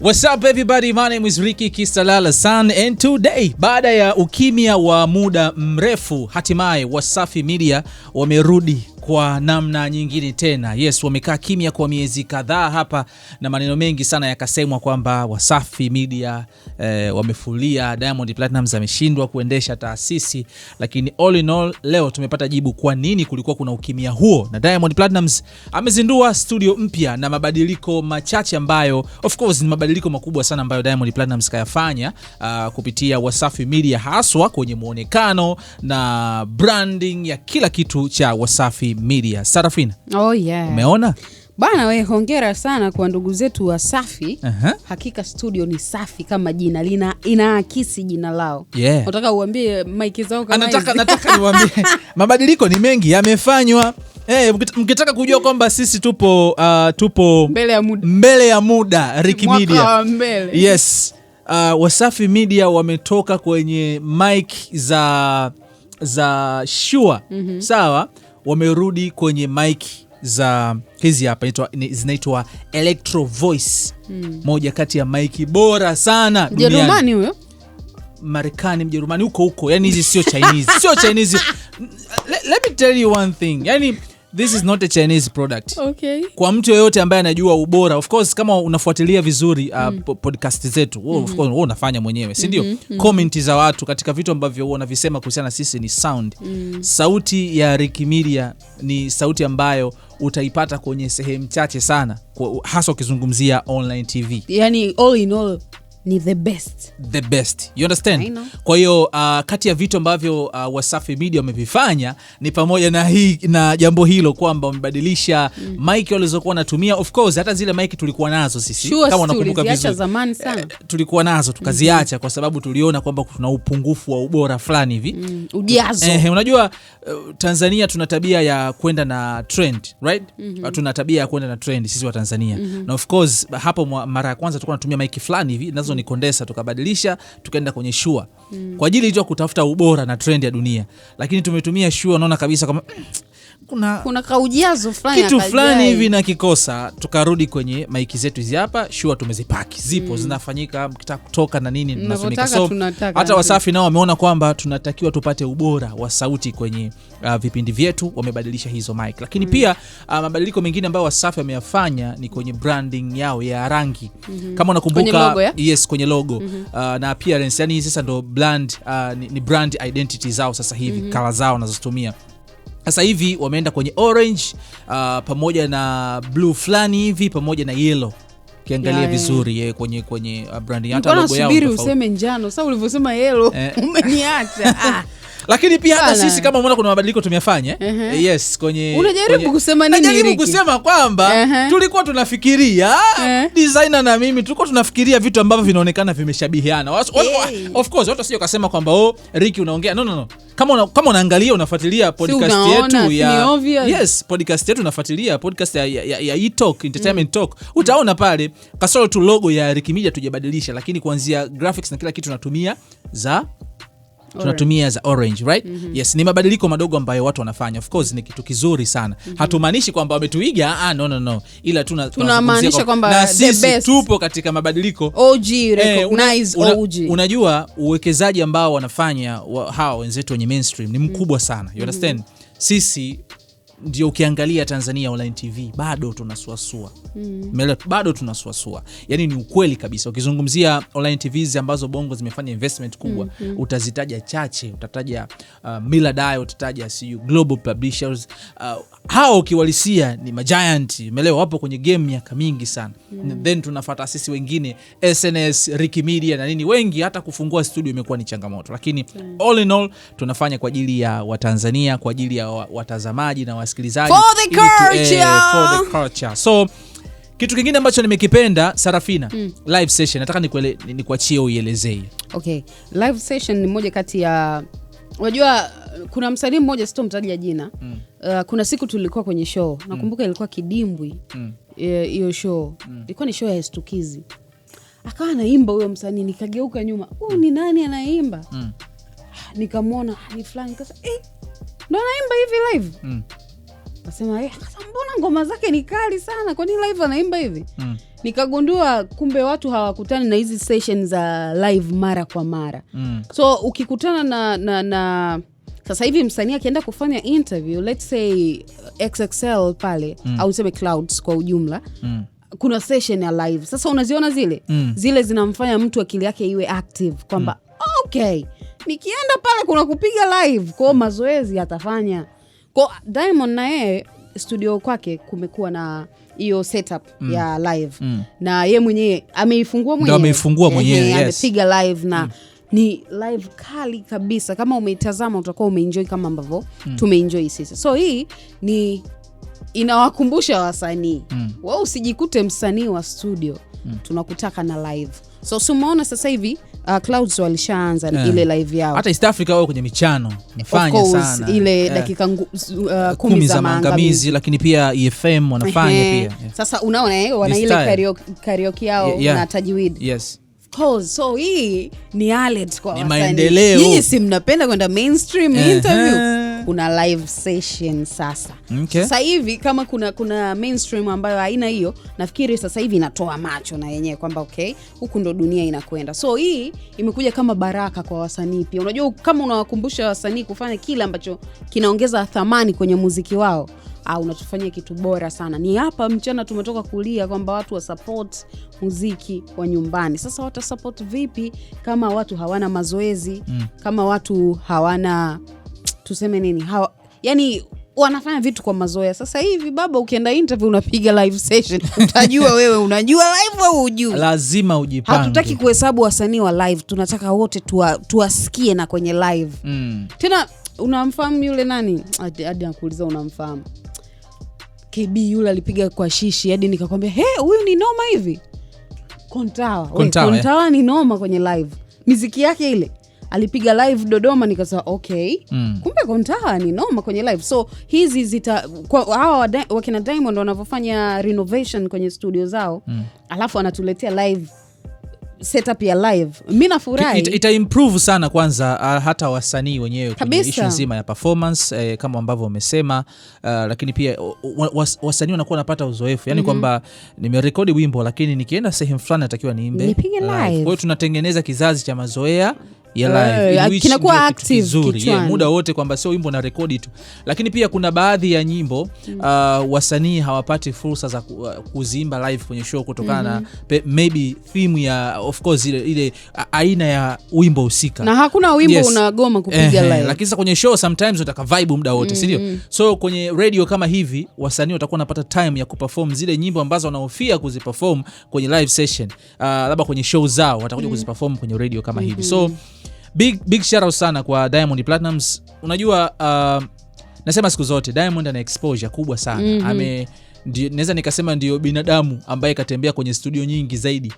What's up everybody, my name is Ricky Kistalala San, and today, baada ya ukimya wa muda mrefu, hatimaye Wasafi Media wamerudi kwa namna nyingine tena. Yes, wamekaa kimya kwa miezi kadhaa hapa na maneno mengi sana yakasemwa kwamba Wasafi Media wamefulia, Diamond Platnumz ameshindwa kuendesha taasisi, lakini all in all leo tumepata jibu kwa nini kulikuwa kuna ukimya huo, na Diamond Platnumz amezindua studio mpya na mabadiliko machache ambayo of course ni mabadiliko makubwa sana ambayo Diamond Platnumz kayafanya kupitia Wasafi Media, haswa kwenye muonekano na branding ya kila kitu cha Wasafi Media. Sarafina, oh yeah, umeona? Bana we, hongera sana kwa ndugu zetu Wasafi. Hakika studio ni safi kama jina inaakisi jina lao. Unataka uambie Mike zao kama hivi? Nataka niwaambie mabadiliko ni mengi yamefanywa. Mkitaka kujua kwamba sisi tupo mbele ya muda Ricky Media. Yes. Wasafi Media wametoka kwenye mic za Shure. Sawa? Wamerudi kwenye mic za hizi hapa zinaitwa Electro Voice. Moja kati ya mic bora sana duniani. Mjerumani huyo? Marekani, Mjerumani, huko. Yani hizi sio Chinese. Sio Chinese. Let me tell you one thing. Yani this is not a Chinese product. Okay. Kwa mtu yeyote ambaye anajua ubora, of course kama unafuatilia vizuri podcast zetu, of course unafanya mwenyewe, si ndio? Comment za watu katika vitu ambavyo wanavisema kuhusiana sisi ni sound. Sauti ya Ricky Media ni sauti ambayo utaipata kwenye sehemu chache sana, hasa ukizungumzia online TV. Yani all in all ni the best. You understand? Kwa hiyo kati ya vitu ambavyo Wasafi Media wamevifanya ni pamoja na jambo hilo kwamba wamebadilisha mic walizokuwa wanatumia. Of course hata zile mic tulikuwa nazo sisi, kama unakumbuka vizuri, zamani sana. Tulikuwa nazo tukaziacha kwa sababu tuliona kwamba kuna upungufu wa ubora fulani hivi. Ujazo. Unajua Tanzania tuna tabia ya kwenda na trend, right? Tuna tabia ya kwenda na trend sisi wa Tanzania. Na of course hapo mara ya kwanza tulikuwa tunatumia mic fulani hivi, nazo ni condenser, tukabadilisha tukaenda kwenye Shure kwa ajili ya kutafuta ubora na trend ya dunia, lakini tumetumia Shure, unaona kabisa kama kuna kaujazo fulani, kitu fulani hivi na kikosa. Tukarudi kwenye maiki zetu hizi hapa Shure, tumezipaki, zipo zinafanyika, mkitaka kutoka na nini tunafanyika. So hata Wasafi nao wameona kwamba tunatakiwa tupate ubora wa sauti kwenye vipindi vyetu, wamebadilisha hizo mic. Lakini pia mabadiliko mengine ambayo Wasafi wameyafanya ni kwenye branding yao ya rangi. Kama unakumbuka, yes, kwenye logo na appearance, yani sasa ndo ni brand identity zao sasa hivi, color zao wanazotumia. Sasa hivi wameenda kwenye orange pamoja na blue fulani hivi pamoja na yellow. Kiangalia vizuri kwenye branding, hata logo yao. Subiri useme njano, sasa ulivyosema yellow umeniacha. Lakini pia hata sisi kama umeona kuna mabadiliko tumeyafanya. Yes, unajaribu kusema nini? Najaribu kusema kwamba tulikuwa tunafikiria designer na mimi tulikuwa tunafikiria vitu ambavyo vinaonekana vimeshabihiana. Of course watu sio kasema kwamba Ricky unaongea. No. Kama unaangalia, unafuatilia podcast yetu yes, podcast yetu unafuatilia podcast ya E-Talk, Entertainment Talk, utaona pale kasoro tu logo ya Ricky Media tujabadilisha, lakini kuanzia graphics na kila kitu tunatumia za orange, right? Yes, ni mabadiliko madogo ambayo watu wanafanya. Of course ni kitu kizuri sana. Hatumaanishi kwamba wametuiga, no. Ila tunamaanisha kwamba na sisi tupo katika mabadiliko. OG recognize OG. Unajua uwekezaji ambao wanafanya hao wenzetu wenye mainstream ni mkubwa sana. You understand? Sisi ndio ukiangalia Tanzania online TV bado tunasuasua. Bado tunasuasua. Yani ni ukweli kabisa. Ukizungumzia online TVs ambazo Bongo zimefanya investment kubwa, utazitaja chache, utataja Millardayo, utataja Global Publishers. Hao ukiwalisia ni giant, umeelewa, wapo kwenye game miaka mingi sana. Then tunafuata sisi wengine SNS, Ricky Media na nini, wengi hata kufungua studio imekuwa ni changamoto. Lakini all in all tunafanya kwa ajili ya Watanzania, kwa ajili ya watazamaji na wasikilizaji, for the culture. So kitu kingine ambacho nimekipenda, Sarafina, live session, nataka nikuachie uielezee. Okay, live session ni moja kati ya, unajua kuna msanii mmoja sitomtaja jina. Kuna siku tulikuwa kwenye show, nakumbuka ilikuwa Kidimbwi. Hiyo show ilikuwa ni show ya Stukizi. Akawa anaimba huyo msanii, nikageuka nyuma, ni nani anaimba? Nikamwona ni fulani, nikasema ndo anaimba hivi live. Nasema mbona ngoma zake ni kali sana, kwa nini live anaimba hivi? nikagundua kumbe watu hawakutani na hizi sessions za live mara kwa mara. So ukikutana na sasa hivi msanii akienda kufanya interview, let's say XXL pale au useme Clouds kwa ujumla, kuna session ya live. Sasa unaziona zile zinamfanya mtu akili yake iwe active kwamba okay, nikienda pale kuna kupiga live, kwa mazoezi atafanya. Kwa Diamond na yeye studio kwake kumekuwa na hiyo setup ya live. Na yeye mwenyewe ameifungua mwenyewe. Amepiga live na ni live kali kabisa. Kama umeitazama utakuwa umeenjoy kama ambavyo tumeenjoy sisi. So hii ni inawakumbusha wasanii. Wao usijikute msanii wa studio. Tunakutaka na live. So umeona sasa hivi Clouds walishaanza ile live yao. Hata East Africa wao kwenye michano nafanya sana. Ile dakika 10 za maangamizi, lakini pia EFM wanafanya pia. Sasa unaona wana ile karaoke yao na tajwid. Yes. So hii ni alert kwa wasanii. Maendeleo. Nyinyi si mnapenda kwenda mainstream interview. Kuna live session sasa. Sasa hivi kama kuna mainstream ambayo haina hiyo, nafikiri sasa hivi inatoa macho na yenyewe kwamba okay, huku ndo dunia inakwenda. So hii imekuja kama baraka kwa wasanii pia. Unajua kama unawakumbusha wasanii kufanya kile ambacho kinaongeza thamani kwenye muziki wao, unatufanyia kitu bora sana. Ni hapa mchana tumetoka kulia kwamba watu wa support muziki wa nyumbani. Sasa wata support vipi kama watu hawana mazoezi, kama watu hawana tuseme nini? Yani wanafanya vitu kwa mazoea. Sasa hivi baba ukienda interview unapiga live session, utajua wewe unajua live au hujui. Lazima ujipange. Hatutaki kuhesabu wasanii wa live, tunataka wote tuwasikie na kwenye live. Tena unamfahamu yule nani? Hadi nakuuliza unamfahamu? KB yule alipiga kwa shishi hadi nikakwambia huyu ni noma hivi. Kontawa ni noma kwenye live. Muziki yake ile alipiga live Dodoma, nikasema okay, kumbe Kontawa ni noma kwenye live. So hizi hawa wakina Diamond wanavyofanya renovation kwenye studio zao, alafu anatuletea live setup ya live, mimi nafurahi. Ita improve sana kwanza hata wasanii wenyewe kwenye issue nzima ya performance kama ambavyo umesema, lakini pia wasanii wanakuwa wanapata uzoefu. Yani kwamba nimerekodi wimbo lakini nikienda sehemu fulani natakiwa niimbe live. Kwa hiyo tunatengeneza kizazi cha mazoea ya live, kinakuwa active muda wote, kwamba sio wimbo na rekodi tu. Lakini pia kuna baadhi ya nyimbo wasanii hawapati fursa za kuziimba live kwenye show kutokana na maybe theme ya of course ile aina ya wimbo husika, na hakuna wimbo unagoma kupiga live. Lakini sasa kwenye show sometimes unataka vibe muda wote, si ndio? So kwenye radio kama hivi wasanii watakuwa wanapata time ya kuperform zile nyimbo ambazo wanahofia kuziperform kwenye live session, labda kwenye show zao watakuja kuziperform kwenye radio kama hivi. So big shout out sana kwa Diamond Platnumz. Unajua nasema siku zote Diamond ana exposure kubwa sana. Naweza nikasema ndio binadamu ambaye katembea kwenye studio nyingi zaidi.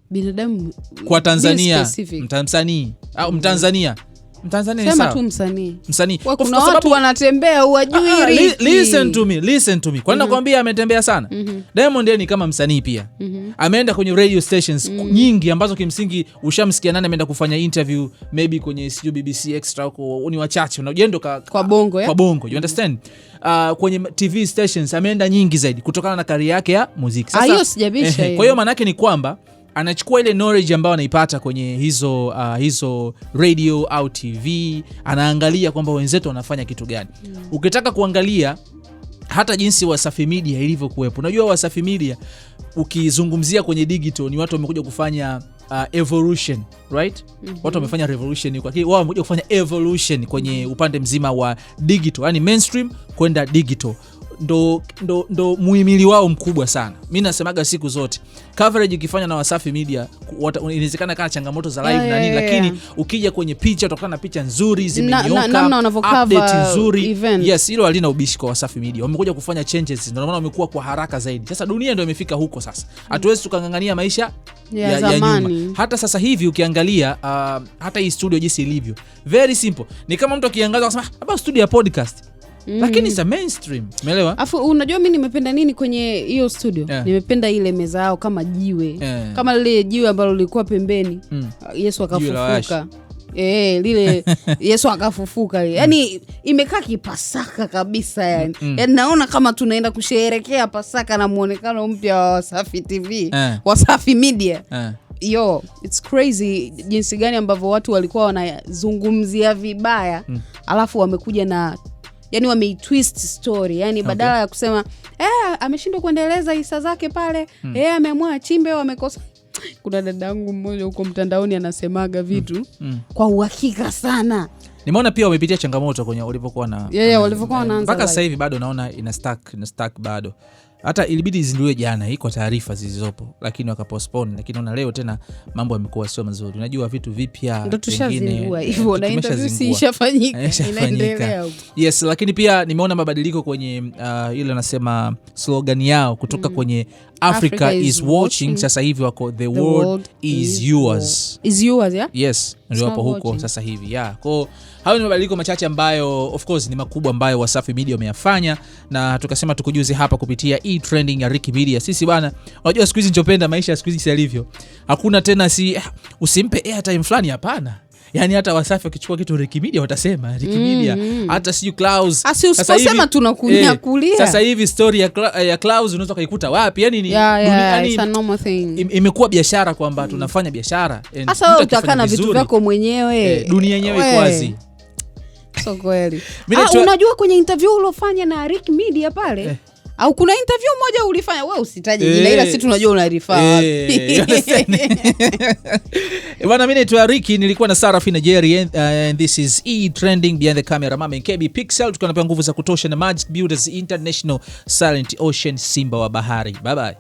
Binadamu kwa Tanzania, Mtanzania au Mtanzania. Mtanzania sema tu msanii. Kuna watu wanatembea uwajui. Listen to me. Kwa nini nakwambia ametembea sana? Diamond ni kama msanii pia. Ameenda kwenye radio stations nyingi ambazo kimsingi ushamsikia nani ameenda kufanya interview maybe kwenye BBC Extra huko, ni wachache. Unajendo kwa bongo kwa bongo, you understand? Kwenye TV stations ameenda nyingi zaidi kutokana na career yake ya muziki. Sasa hiyo sijabisha hiyo. Kwa hiyo maana yake ni kwamba anachukua ile knowledge ambayo anaipata kwenye hizo radio au TV, anaangalia kwamba wenzetu wanafanya kitu gani. Ukitaka kuangalia hata jinsi Wasafi Media ilivyokuwepo. Unajua Wasafi Media ukizungumzia kwenye digital ni watu wamekuja kufanya evolution, right? Watu wamefanya revolution, kwa hiyo wao wamekuja kufanya evolution kwenye upande mzima wa digital, yani mainstream kwenda digital. Ndo muhimili wao mkubwa sana. Mimi nasemaga siku zote coverage ikifanya na Wasafi Media inawezekana kana changamoto za live na nini, lakini ukija kwenye picha utakutana na picha nzuri zimenyoka, update nzuri. Yes, hilo halina ubishi kwa Wasafi Media. Wamekuja kufanya changes, ndio maana wamekuwa kwa haraka zaidi. Sasa dunia ndio imefika huko sasa. Hatuwezi tukangangania maisha ya nyuma. Hata sasa hivi ukiangalia hata hii studio jinsi ilivyo, very simple. Ni kama mtu akiangaza akasema hapa studio ya podcast. Lakini it's a mainstream. Umeelewa? Afu unajua mimi nimependa nini kwenye hiyo studio? Nimependa ile meza yao kama jiwe. Kama lile jiwe ambalo lilikuwa pembeni. Yesu akafufuka. lile Yesu akafufuka. Yani imekaa kipasaka kabisa yani. Yani naona kama tunaenda kusherehekea Pasaka na muonekano mpya wa Wasafi TV, Wasafi Media. Yo, it's crazy jinsi gani ambavyo watu walikuwa wanazungumzia vibaya, alafu wamekuja na yani wameitwist story. Yani badala ya kusema ameshindwa kuendeleza hisa zake pale, ameamua chimbe wamekosa. Kuna dadangu mmoja huko mtandaoni anasemaga vitu kwa uhakika sana. Nimeona pia wamepitia changamoto kwenye walipokuwa na walipokuwa wanaanza. Mpaka sasa hivi bado naona ina stuck bado. Hata ilibidi izinduliwe jana hii kwa taarifa zilizopo, lakini wakapostpone. Lakini naona leo tena mambo yamekuwa sio mazuri. Unajua vitu vipya ndio tushazindua hivyo na interview ishafanyika, inaendelea. Yes, lakini pia nimeona mabadiliko kwenye ile anasema slogan yao kutoka kwenye Africa is watching, sasa hivi wako the world is yours. Is yours, yeah? Yes, ndio hapo huko sasa hivi. Kwa hayo ni mabadiliko machache ambayo of course ni makubwa ambayo Wasafi Media wameyafanya, na tukasema tukujuze hapa kupitia trending ya Ricky Media. Sisi bana, unajua siku hizi nichopenda maisha siku hizi yalivyo. Hakuna tena usimpe airtime fulani, hapana. Yani hata Wasafi wakichukua kitu Ricky Media watasema Ricky Media. Hata siyo Clouds. Sasa hivi tunakunyakulia. Sasa hivi story ya Clouds unaweza kuikuta wapi? Yani ni it's a normal thing. Imekuwa biashara kwamba tunafanya biashara. Sasa wewe utakaa na vitu vyako mwenyewe. Dunia yenyewe iko wazi. So kweli. Unajua kwenye interview ulofanya na Ricky Media pale? Au kuna interview moja ulifanya, wewe usitaje jina ila sisi tunajua unarifaa wapi. Bwana, mimi naitwa Ricky, nilikuwa na Sarafina Jerry, and this is trending behind the camera. Mama KB Pixel, tuko na nguvu za kutosha na Magic Builders International, Silent Ocean, Simba wa Bahari. Bye bye.